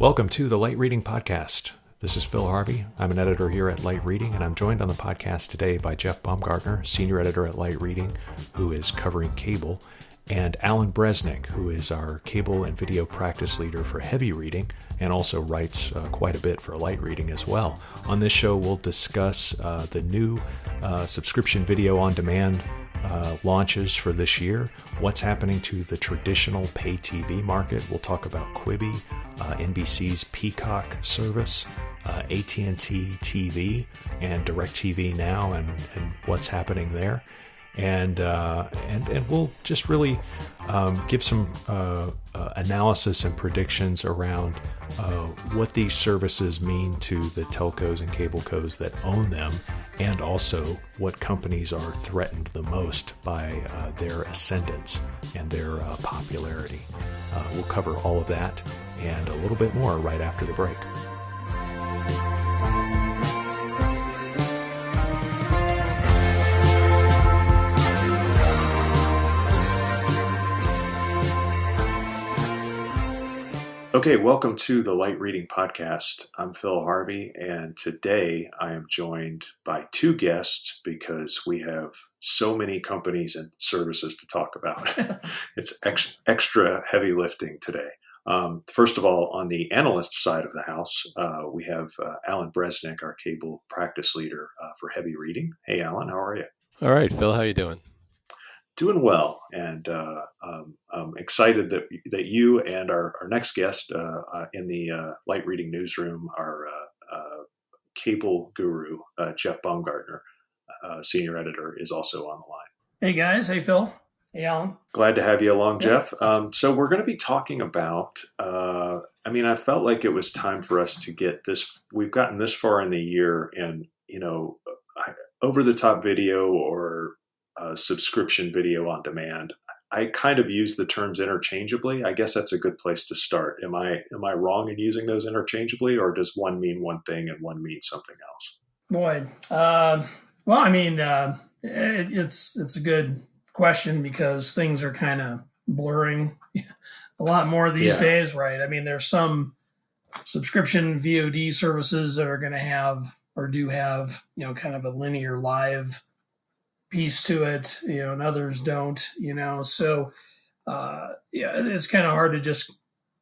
Welcome to the Light Reading Podcast. This is Phil Harvey. I'm an editor here at Light Reading, and I'm joined on the podcast today by Jeff Baumgartner, senior editor at Light Reading, who is covering cable, and Alan Breznick, who is our cable and video practice leader for heavy reading and also writes quite a bit for Light Reading as well. On this show, we'll discuss the new subscription video on demand launches for this year, what's happening to the traditional pay TV market. We'll talk about Quibi, NBC's Peacock service, AT&T TV, and DirecTV Now, and what's happening there. And we'll just really give some analysis and predictions around what these services mean to the telcos and cablecos that own them, and also what companies are threatened the most by their ascendance and their popularity. We'll cover all of that and a little bit more right after the break. Okay, welcome to the Light Reading Podcast. I'm Phil Harvey, and today I am joined by two guests because we have so many companies and services to talk about. It's extra heavy lifting today. First of all, on the analyst side of the house, we have Alan Breznick, our cable practice leader for heavy reading. Hey, Alan, how are you? All right, Phil, how are you doing? Doing well, and I'm excited that you and our next guest in the Light Reading newsroom, our cable guru, Jeff Baumgartner, senior editor, is also on the line. Hey guys, hey Phil, hey Alan. Glad to have you along, Jeff. So we're going to be talking about, I felt like it was time for us to get this, we've gotten this far in the year, and, over-the-top video or subscription video on demand. I kind of use the terms interchangeably. I guess that's a good place to start. Am I wrong in using those interchangeably, or does one mean one thing and one mean something else? Boy, it's a good question because things are kind of blurring a lot more these days, right? I mean, there's some subscription VOD services that are going to have or do have, kind of a linear live piece to it, and others don't, so it's kind of hard to just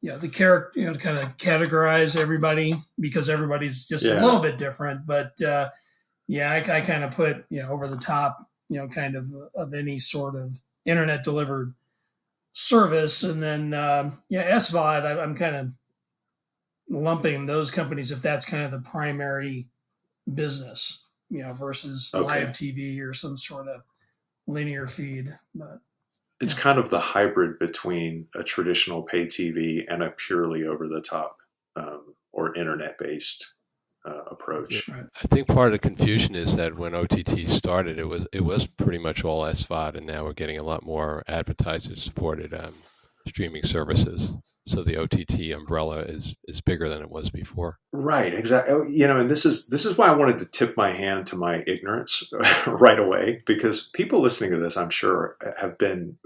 the character kind of categorize everybody because everybody's just a little bit different, but I kind of put over the top kind of any sort of internet delivered service, and then SVoD, I'm kind of lumping those companies if that's kind of the primary business, versus live TV or some sort of linear feed. But it's kind of the hybrid between a traditional pay TV and a purely over-the-top or internet-based approach. Right. I think part of the confusion is that when OTT started, it was pretty much all SVoD, and now we're getting a lot more advertiser-supported streaming services. So the OTT umbrella is bigger than it was before. Right, exactly. And this is why I wanted to tip my hand to my ignorance right away, because people listening to this, I'm sure, have been,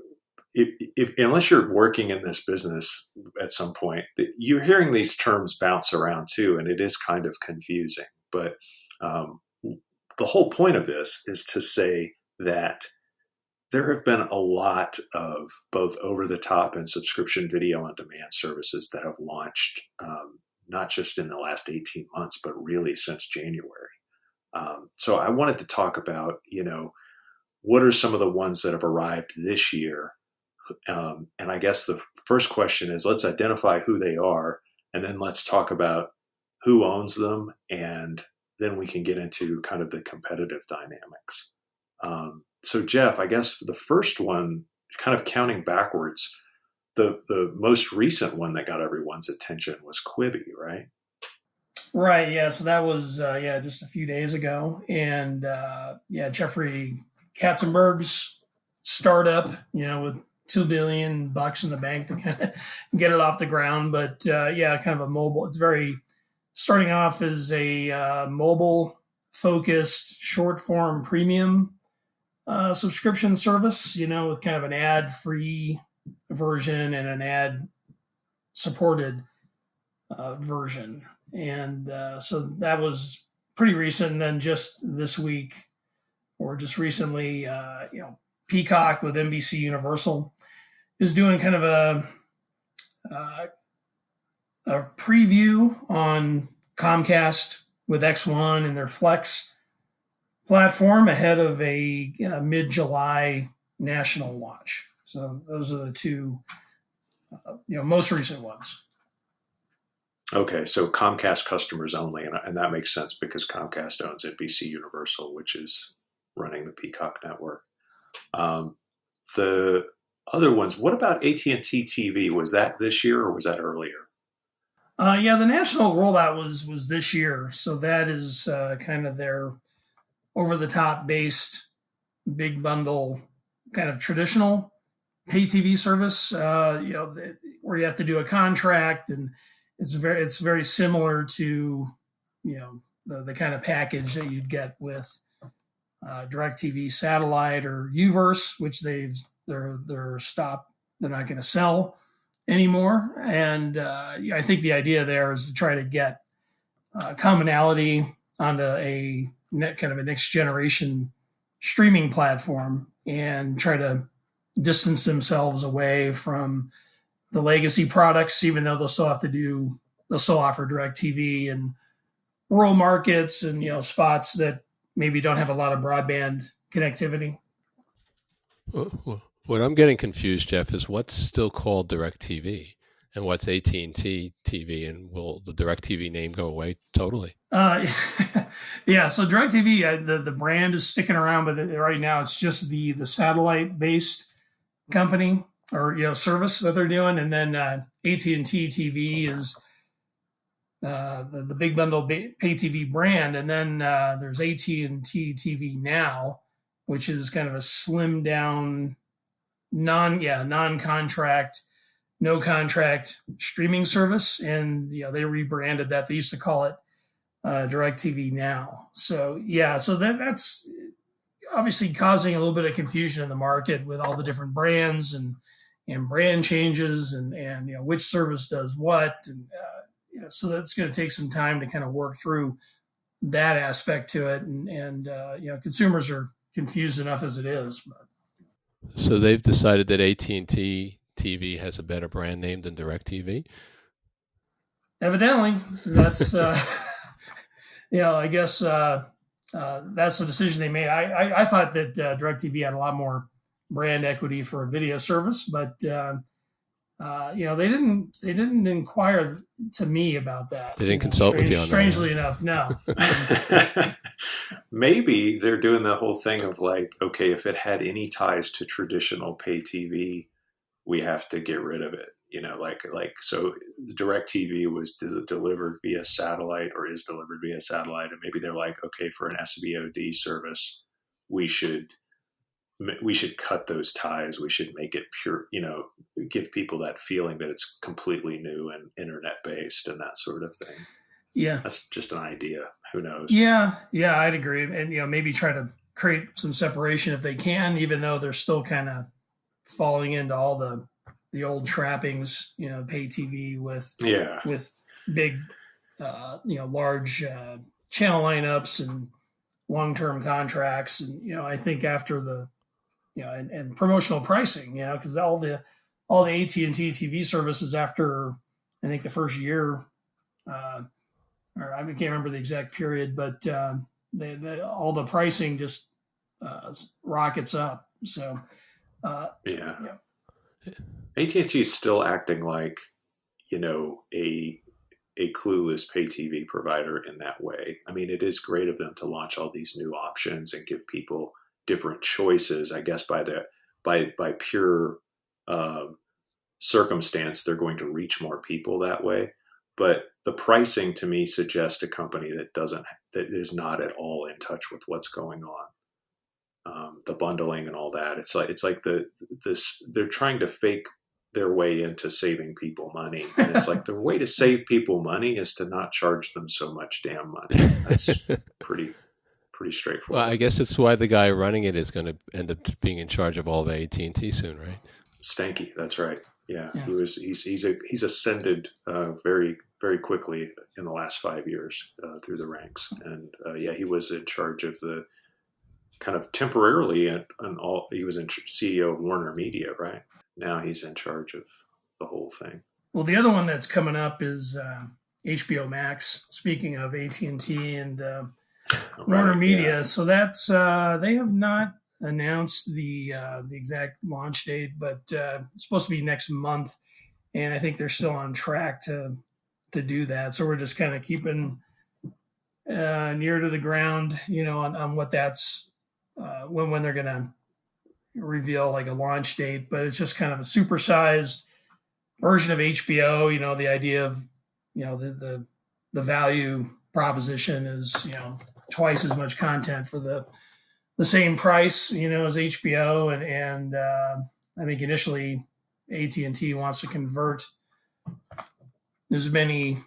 if unless you're working in this business at some point, you're hearing these terms bounce around too, and it is kind of confusing. But the whole point of this is to say that there have been a lot of both over-the-top and subscription video on demand services that have launched, not just in the last 18 months, but really since January. So I wanted to talk about, what are some of the ones that have arrived this year? And I guess the first question is, let's identify who they are, and then let's talk about who owns them, and then we can get into kind of the competitive dynamics. So Jeff, I guess the first one, kind of counting backwards, the most recent one that got everyone's attention was Quibi, right? Right. Yeah. So that was just a few days ago, and Jeffrey Katzenberg's startup, with $2 billion in the bank to kind of get it off the ground, but kind of a mobile. It's very starting off as a mobile focused short form premium subscription service, with kind of an ad-free version and an ad-supported version. And so that was pretty recent. And then just this week, or just recently, Peacock with NBC Universal is doing kind of a preview on Comcast with X1 and their Flex platform ahead of a mid-July national launch. So those are the two, most recent ones. Okay, so Comcast customers only, and that makes sense because Comcast owns NBC Universal, which is running the Peacock network. The other ones, what about AT&T TV? Was that this year or was that earlier? The national rollout was this year, so that is kind of their over-the-top based big bundle kind of traditional pay TV service. Where you have to do a contract, and it's very similar to the kind of package that you'd get with DirecTV satellite or Uverse, which they're stopped. They're not going to sell anymore. And I think the idea there is to try to get commonality onto a next generation streaming platform and try to distance themselves away from the legacy products, even though they'll still offer DirecTV in rural markets and spots that maybe don't have a lot of broadband connectivity. What I'm getting confused, Jeff, is what's still called DirecTV and what's AT&T TV, and will the DirecTV name go away totally? Yeah, so DirecTV, the brand is sticking around, but right now it's just the satellite-based company or service that they're doing, and then AT&T TV is the big bundle pay TV brand, and then there's AT&T TV Now, which is kind of a slimmed down non-contract, no contract streaming service, and they rebranded that. They used to call it DirecTV Now. So that's obviously causing a little bit of confusion in the market with all the different brands and brand changes and which service does what, and so that's going to take some time to kind of work through that aspect to it, and consumers are confused enough as it is. So they've decided that AT&T TV has a better brand name than DirecTV? Evidently, that's I guess that's the decision they made. I thought that DirecTV had a lot more brand equity for a video service, but they didn't inquire to me about that. They didn't consult with you on that. Strangely enough, no. Maybe they're doing the whole thing of like, okay, if it had any ties to traditional pay TV, we have to get rid of it. So DirecTV was delivered via satellite or is delivered via satellite, and maybe they're like, okay, for an SVoD service, we should cut those ties. We should make it pure, give people that feeling that it's completely new and internet based and that sort of thing. Yeah. That's just an idea. Who knows? Yeah, I'd agree. And, maybe try to create some separation if they can, even though they're still kind of falling into all the old trappings, pay TV with big, large channel lineups and long-term contracts. And, I think after the, and promotional pricing, because all the AT&T TV services after, I think the first year, or I can't remember the exact period, but all the pricing just rockets up. So, AT&T is still acting like, a clueless pay TV provider in that way. I mean, it is great of them to launch all these new options and give people different choices. I guess by pure circumstance, they're going to reach more people that way. But the pricing to me suggests a company that is not at all in touch with what's going on. The bundling and all that. It's like they're trying to fake their way into saving people money. And it's like the way to save people money is to not charge them so much damn money. That's pretty straightforward. Well, I guess it's why the guy running it is going to end up being in charge of all of AT&T soon, right? Stanky, that's right. Yeah. He's ascended very very quickly in the last 5 years through the ranks. And he was in charge of the kind of temporarily he was CEO of Warner Media, right? Now he's in charge of the whole thing. Well, the other one that's coming up is HBO Max. Speaking of AT&T and Warner Media, yeah. So that's they have not announced the exact launch date, but it's supposed to be next month, and I think they're still on track to do that. So we're just kind of keeping near to the ground, on what that's when they're going to reveal like a launch date. But it's just kind of a supersized version of HBO. The idea of the value proposition is twice as much content for the same price, as HBO, and I think initially AT&T wants to convert as many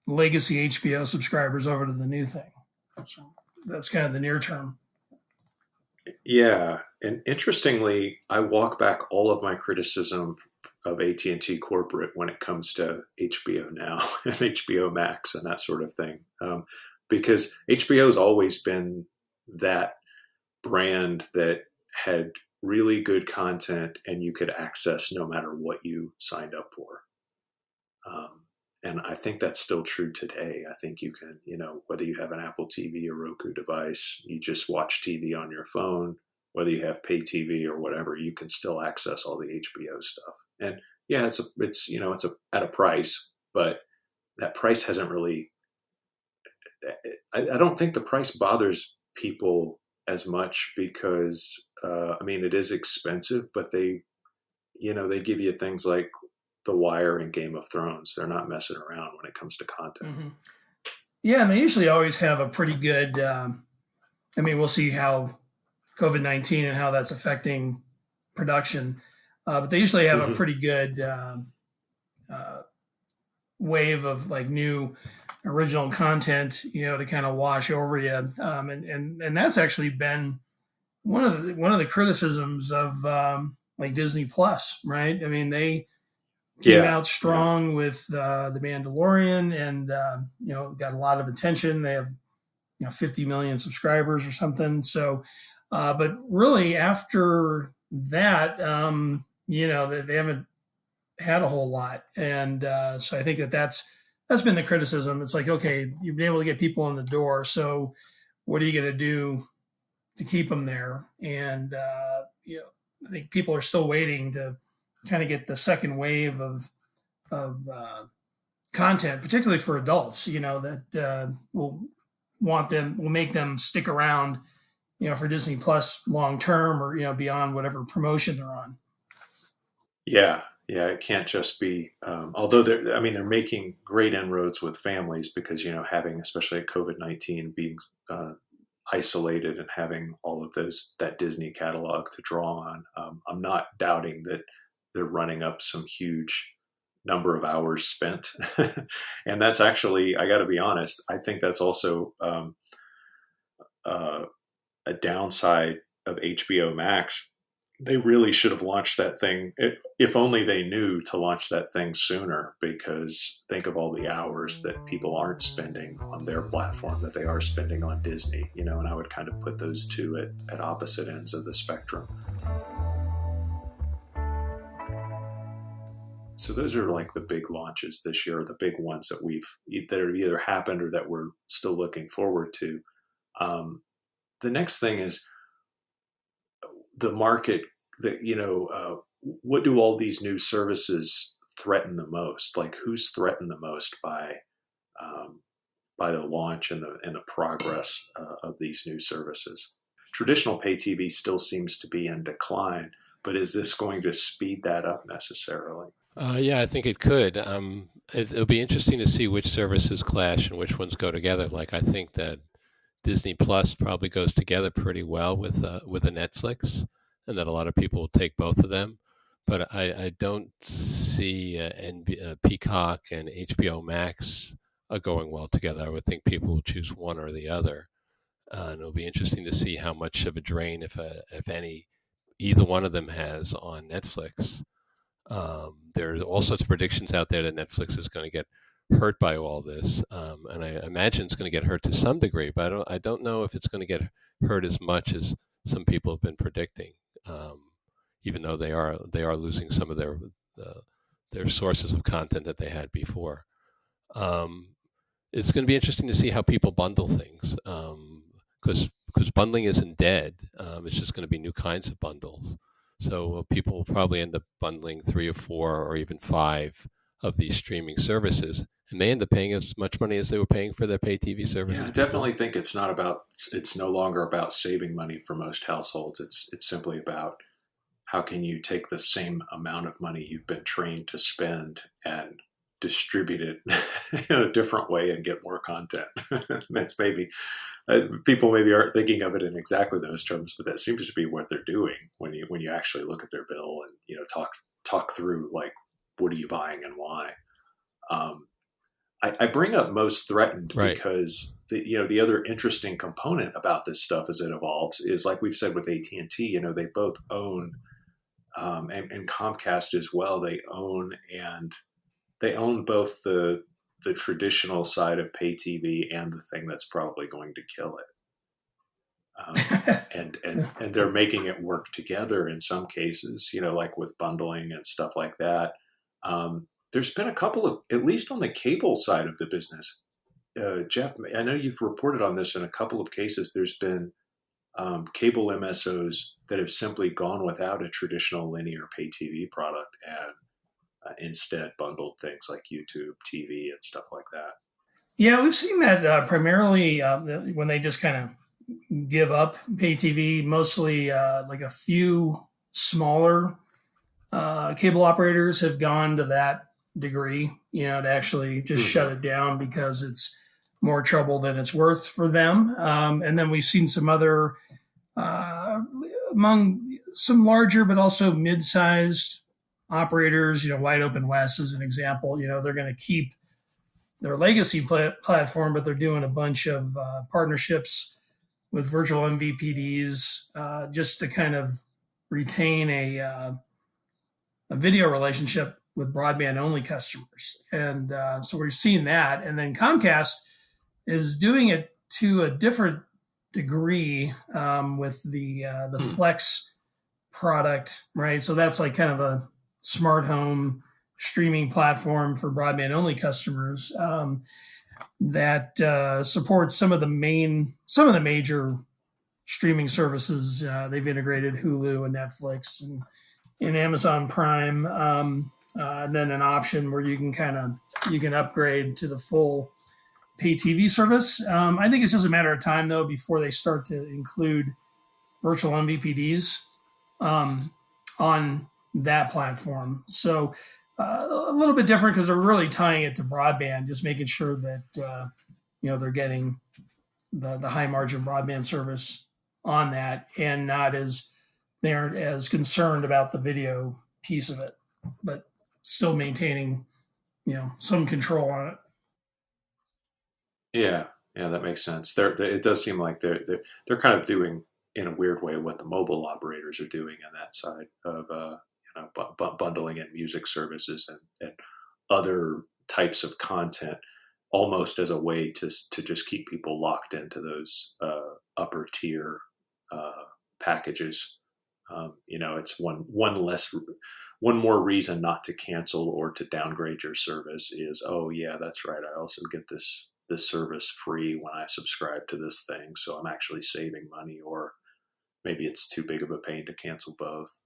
legacy HBO subscribers over to the new thing. So that's kind of the near term. Yeah, and interestingly, I walk back all of my criticism of AT&T corporate when it comes to HBO Now and HBO Max and that sort of thing, because HBO has always been that brand that had really good content and you could access no matter what you signed up for. And I think that's still true today. I think you can, whether you have an Apple TV or Roku device, you just watch TV on your phone, whether you have pay TV or whatever, you can still access all the HBO stuff. And yeah, it's at a price, but that price hasn't really, I don't think the price bothers people as much because, it is expensive, but they give you things like The Wire and Game of Thrones. They're not messing around when it comes to content. Mm-hmm. Yeah, and they usually always have a pretty good, we'll see how COVID-19 and how that's affecting production, but they usually have a pretty good wave of like new original content, to kind of wash over you. And that's actually been one of the criticisms of like Disney Plus, right? They came out strong with The Mandalorian and, got a lot of attention. They have, 50 million subscribers or something. So, but really after that, they haven't had a whole lot. And so I think that's been the criticism. It's like, okay, you've been able to get people in the door. So what are you going to do to keep them there? And, I think people are still waiting to kind of get the second wave of content, particularly for adults, that will make them stick around, for Disney Plus long term or, beyond whatever promotion they're on. Yeah. Yeah. It can't just be, although they're making great inroads with families because, having, especially at COVID-19, being isolated and having all of that Disney catalog to draw on. I'm not doubting that they're running up some huge number of hours spent. And that's actually, I got to be honest, I think that's also a downside of HBO Max. They really should have launched that thing, if only they knew to launch that thing sooner, because think of all the hours that people aren't spending on their platform that they are spending on Disney, and I would kind of put those two at opposite ends of the spectrum. So those are like the big launches this year, the big ones that have either happened or that we're still looking forward to. The next thing is the market that, what do all these new services threaten the most? Like who's threatened the most by the launch and the progress of these new services? Traditional pay TV still seems to be in decline, but is this going to speed that up necessarily? Yeah, I think it could. It'll be interesting to see which services clash and which ones go together. Like I think that Disney Plus probably goes together pretty well with a Netflix, and that a lot of people will take both of them. But I don't see Peacock and HBO Max going well together. I would think people will choose one or the other, and it'll be interesting to see how much of a drain, if any, either one of them has on Netflix. There are all sorts of predictions out there that Netflix is going to get hurt by all this, and I imagine it's going to get hurt to some degree, but I don't know if it's going to get hurt as much as some people have been predicting. Even though they are losing some of their sources of content that they had before. It's going to be interesting to see how people bundle things, because bundling isn't dead. It's just going to be new kinds of bundles. So people will probably end up bundling 3 or 4 or even 5 of these streaming services, and they end up paying as much money as they were paying for their pay TV services. Yeah, I definitely think it's no longer about saving money for most households. It's simply about how can you take the same amount of money you've been trained to spend and distribute it in a different way and get more content. That's maybe people maybe aren't thinking of it in exactly those terms, but that seems to be what they're doing when you actually look at their bill and talk through, like, what are you buying and why. I bring up most threatened because the other interesting component about this stuff as it evolves is, like we've said with AT&T, they both own and Comcast as well. They own both the traditional side of pay TV and the thing that's probably going to kill it. And they're making it work together in some cases, like with bundling and stuff like that. There's been a couple of, at least on the cable side of the business, Jeff, I know you've reported on this in a couple of cases. There's been cable MSOs that have simply gone without a traditional linear pay TV product and instead bundled things like YouTube TV and stuff like that. Yeah, we've seen that primarily when they just kind of give up pay TV, mostly like a few smaller cable operators have gone to that degree, to actually just shut it down because it's more trouble than it's worth for them. And then we've seen some other, among some larger but also mid-sized operators, Wide Open West is an example. They're going to keep their legacy platform, but they're doing a bunch of partnerships with virtual MVPDs just to kind of retain a video relationship with broadband-only customers. And so we're seeing that. And then Comcast is doing it to a different degree with the Flex product, right? So that's like kind of a smart home streaming platform for broadband-only customers that supports some of the major streaming services. They've integrated Hulu and Netflix and Amazon Prime, and then an option where you can upgrade to the full pay TV service. I think it's just a matter of time, though, before they start to include virtual MVPDs on that platform. So a little bit different because they're really tying it to broadband, just making sure that they're getting the high margin broadband service on that, and they aren't as concerned about the video piece of it, but still maintaining some control on it. Yeah, that makes sense. It does seem like they're kind of doing, in a weird way, what the mobile operators are doing on that side of bundling and music services and other types of content, almost as a way to just keep people locked into those upper tier packages. It's one more reason not to cancel or to downgrade your service is, oh yeah, that's right, I also get this service free when I subscribe to this thing, so I'm actually saving money, or maybe it's too big of a pain to cancel both.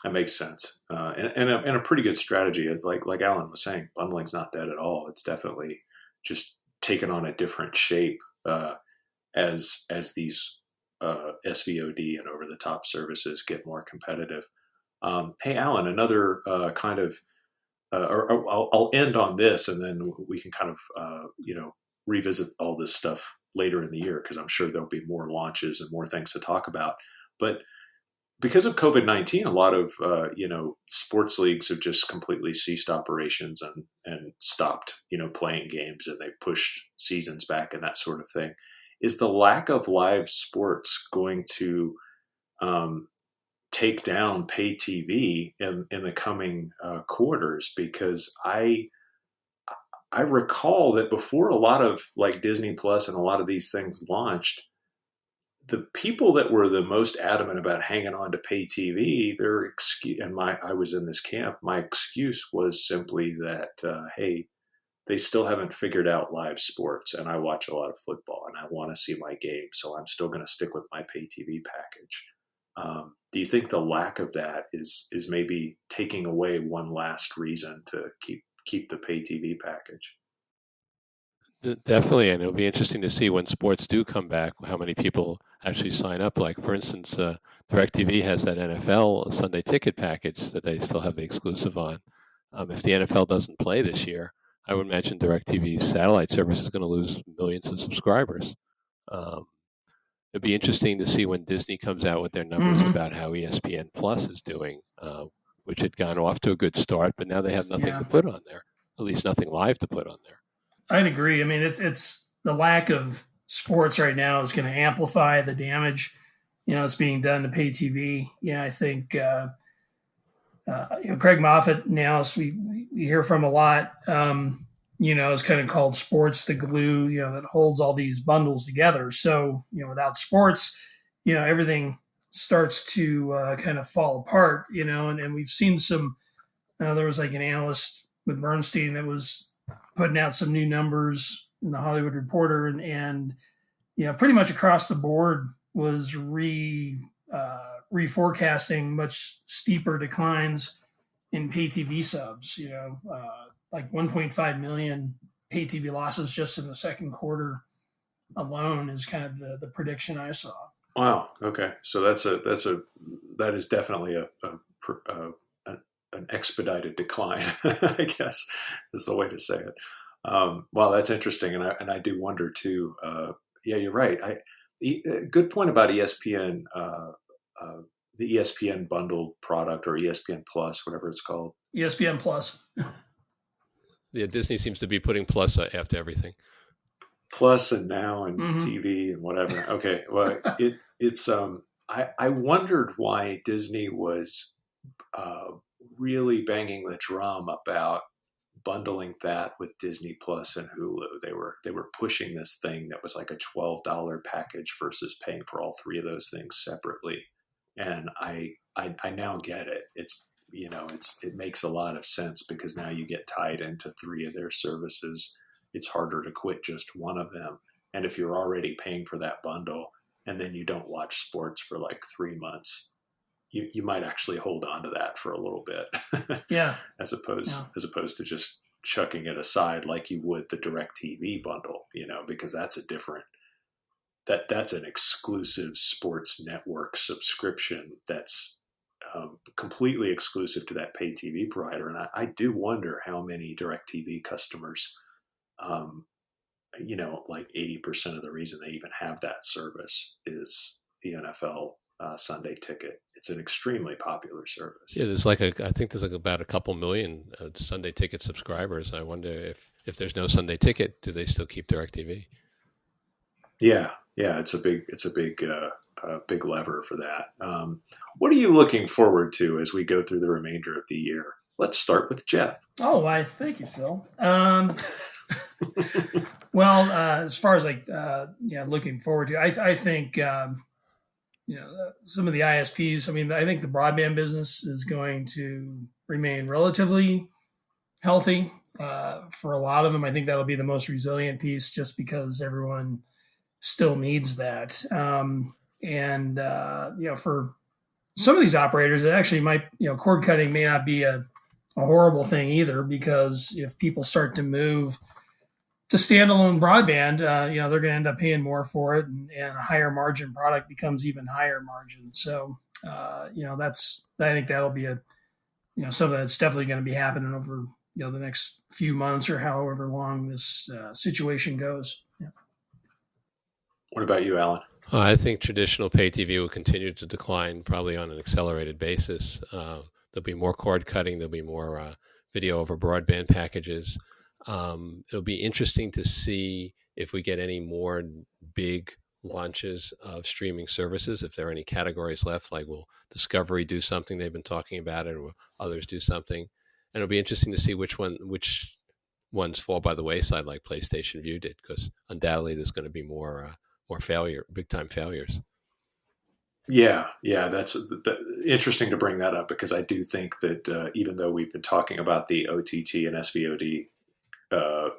That makes sense, and a pretty good strategy. Is like Alan was saying, bundling's not dead at all. It's definitely just taken on a different shape as these SVOD and over the top services get more competitive. Hey, Alan, another kind of, or I'll end on this, and then we can kind of revisit all this stuff later in the year, because I'm sure there'll be more launches and more things to talk about. But because of COVID-19, a lot of sports leagues have just completely ceased operations and stopped playing games, and they've pushed seasons back and that sort of thing. Is the lack of live sports going to take down pay TV in the coming quarters? Because I recall that before a lot of like Disney Plus and a lot of these things launched, the people that were the most adamant about hanging on to pay TV, their excuse, and I was in this camp. My excuse was simply that, hey, they still haven't figured out live sports, and I watch a lot of football, and I want to see my game, so I'm still going to stick with my pay TV package. Do you think the lack of that is maybe taking away one last reason to keep the pay TV package? Definitely, and it'll be interesting to see when sports do come back, how many people actually sign up. Like, for instance, DirecTV has that NFL Sunday ticket package that they still have the exclusive on. If the NFL doesn't play this year, I would imagine DirecTV's satellite service is going to lose millions of subscribers. It'd be interesting to see when Disney comes out with their numbers about how ESPN Plus is doing, which had gone off to a good start, but now they have nothing to put on there, at least nothing live to put on there. I'd agree. I mean, it's the lack of sports right now is going to amplify the damage, it's being done to pay TV. I think, Craig Moffat now, we hear from a lot, is kind of called sports the glue, that holds all these bundles together. So, without sports, everything starts to kind of fall apart, and we've seen some, there was like an analyst with Bernstein that was putting out some new numbers in the Hollywood Reporter, and pretty much across the board was reforecasting much steeper declines in pay TV subs, like 1.5 million pay TV losses just in the second quarter alone is kind of the prediction I saw. Wow. Okay. So that is definitely an expedited decline, I guess is the way to say it. Well, that's interesting. And I do wonder too, yeah, you're right. Good point about ESPN, the ESPN bundled product or ESPN Plus, whatever it's called. ESPN Plus. Yeah, Disney seems to be putting Plus after everything. Plus and now and TV and whatever. Okay, well, it's I wondered why Disney was really banging the drum about bundling that with Disney Plus and Hulu. They were pushing this thing that was like a $12 package versus paying for all three of those things separately. And I now get it. It makes a lot of sense because now you get tied into three of their services. It's harder to quit just one of them. And if you're already paying for that bundle and then you don't watch sports for like 3 months, you might actually hold on to that for a little bit. Yeah. As opposed to just chucking it aside like you would the DirecTV bundle, because that's that's an exclusive sports network subscription that's completely exclusive to that pay TV provider. And I do wonder how many DirecTV customers, like 80% of the reason they even have that service is the NFL Sunday ticket. It's an extremely popular service. Yeah, I think there's about a couple million Sunday ticket subscribers. I wonder if there's no Sunday ticket, do they still keep DirecTV? Yeah, it's a big lever for that. What are you looking forward to as we go through the remainder of the year? Let's start with Jeff. Oh, thank you, Phil. Well, as far as looking forward to, I think some of the ISPs. I mean, I think the broadband business is going to remain relatively healthy for a lot of them. I think that'll be the most resilient piece, just because everyone still needs that. For some of these operators, it actually might, cord cutting may not be a horrible thing either, because if people start to move to standalone broadband, they're going to end up paying more for it, and a higher margin product becomes even higher margin. So, I think that'll be something that's definitely going to be happening over, the next few months or however long this situation goes. Yeah. What about you, Alan? I think traditional pay TV will continue to decline, probably on an accelerated basis. There'll be more cord cutting. There'll be more video over broadband packages. It'll be interesting to see if we get any more big launches of streaming services, if there are any categories left, like will Discovery do something they've been talking about it, or will others do something? And it'll be interesting to see which ones fall by the wayside like PlayStation Vue did, because undoubtedly there's going to be more big time failures. Yeah, that's interesting to bring that up, because I do think that even though we've been talking about the OTT and SVoD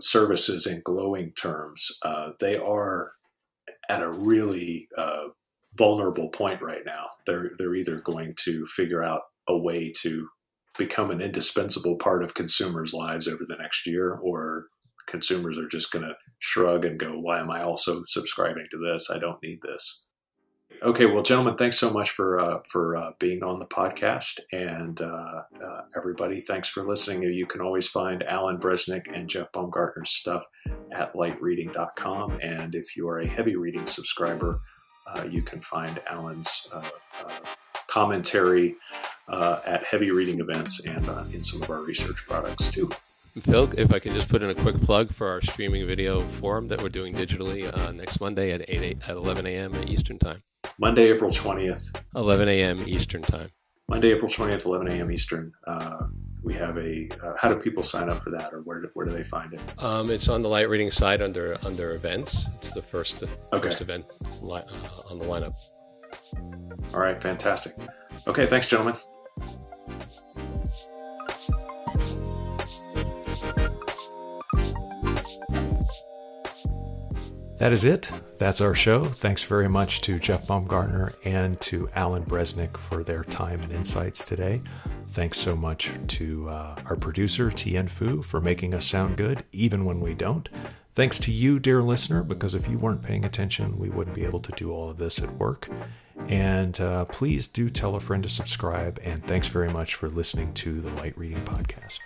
services in glowing terms, they are at a really vulnerable point right now. They're either going to figure out a way to become an indispensable part of consumers' lives over the next year, or consumers are just going to shrug and go, why am I also subscribing to this? I don't need this. Okay, well, gentlemen, thanks so much for being on the podcast, and everybody, thanks for listening. You can always find Alan Breznick and Jeff Baumgartner's stuff at lightreading.com, and if you are a heavy reading subscriber, you can find Alan's commentary at heavy reading events and in some of our research products too. Phil, if I could just put in a quick plug for our streaming video forum that we're doing digitally next Monday at 11 a.m. Eastern Time. Monday, April 20th. 11 a.m. Eastern Time. Monday, April 20th, 11 a.m. Eastern. We have how do people sign up for that, or where do they find it? It's on the Light Reading site under events. It's the first event on the lineup. All right, fantastic. Okay, thanks, gentlemen. That is it. That's our show. Thanks very much to Jeff Baumgartner and to Alan Breznick for their time and insights today. Thanks so much to our producer, Tien Fu, for making us sound good, even when we don't. Thanks to you, dear listener, because if you weren't paying attention, we wouldn't be able to do all of this at work. And please do tell a friend to subscribe. And thanks very much for listening to the Light Reading Podcast.